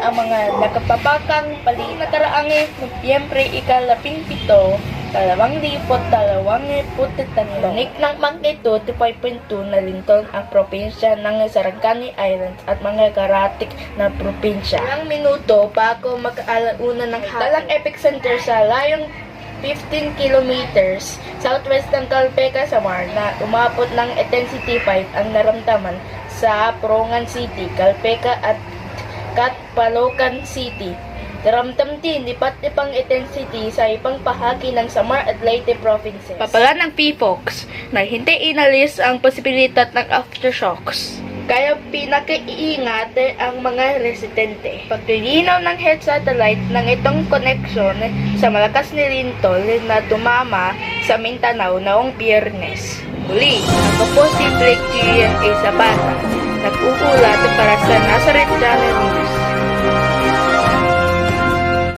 ang mga nakapapakang palinakaraang Nobyembre ika-17, 2023. Nik ng magnitude 5.2 na lindol ang probinsya ng Sarangani Islands at mga karatik na probinsya. Ilang minuto bago mag-alauna ng hapon. Dalang epicenter sa layong 15 kilometers southwest ng Calpeca, Samar na umabot ng intensity 5 ang naramdaman sa Purongan City, Calpeca at Catpalocan City. Naramdam din iba't ibang intensity sa ibang bahagi ng Samar at Leyte provinces. Papala ng PFOX na hindi inalis ang posibilidad ng aftershocks. Kaya pinakaiingat ang mga residente. Pagtulinaw ng health satellite ng itong koneksyon sa malakas na lindol na tumama sa Mindanao noong Biyernes. Muli, ang posibleng QNA sa bata. Nag-uulat para sa Nazareth Channel.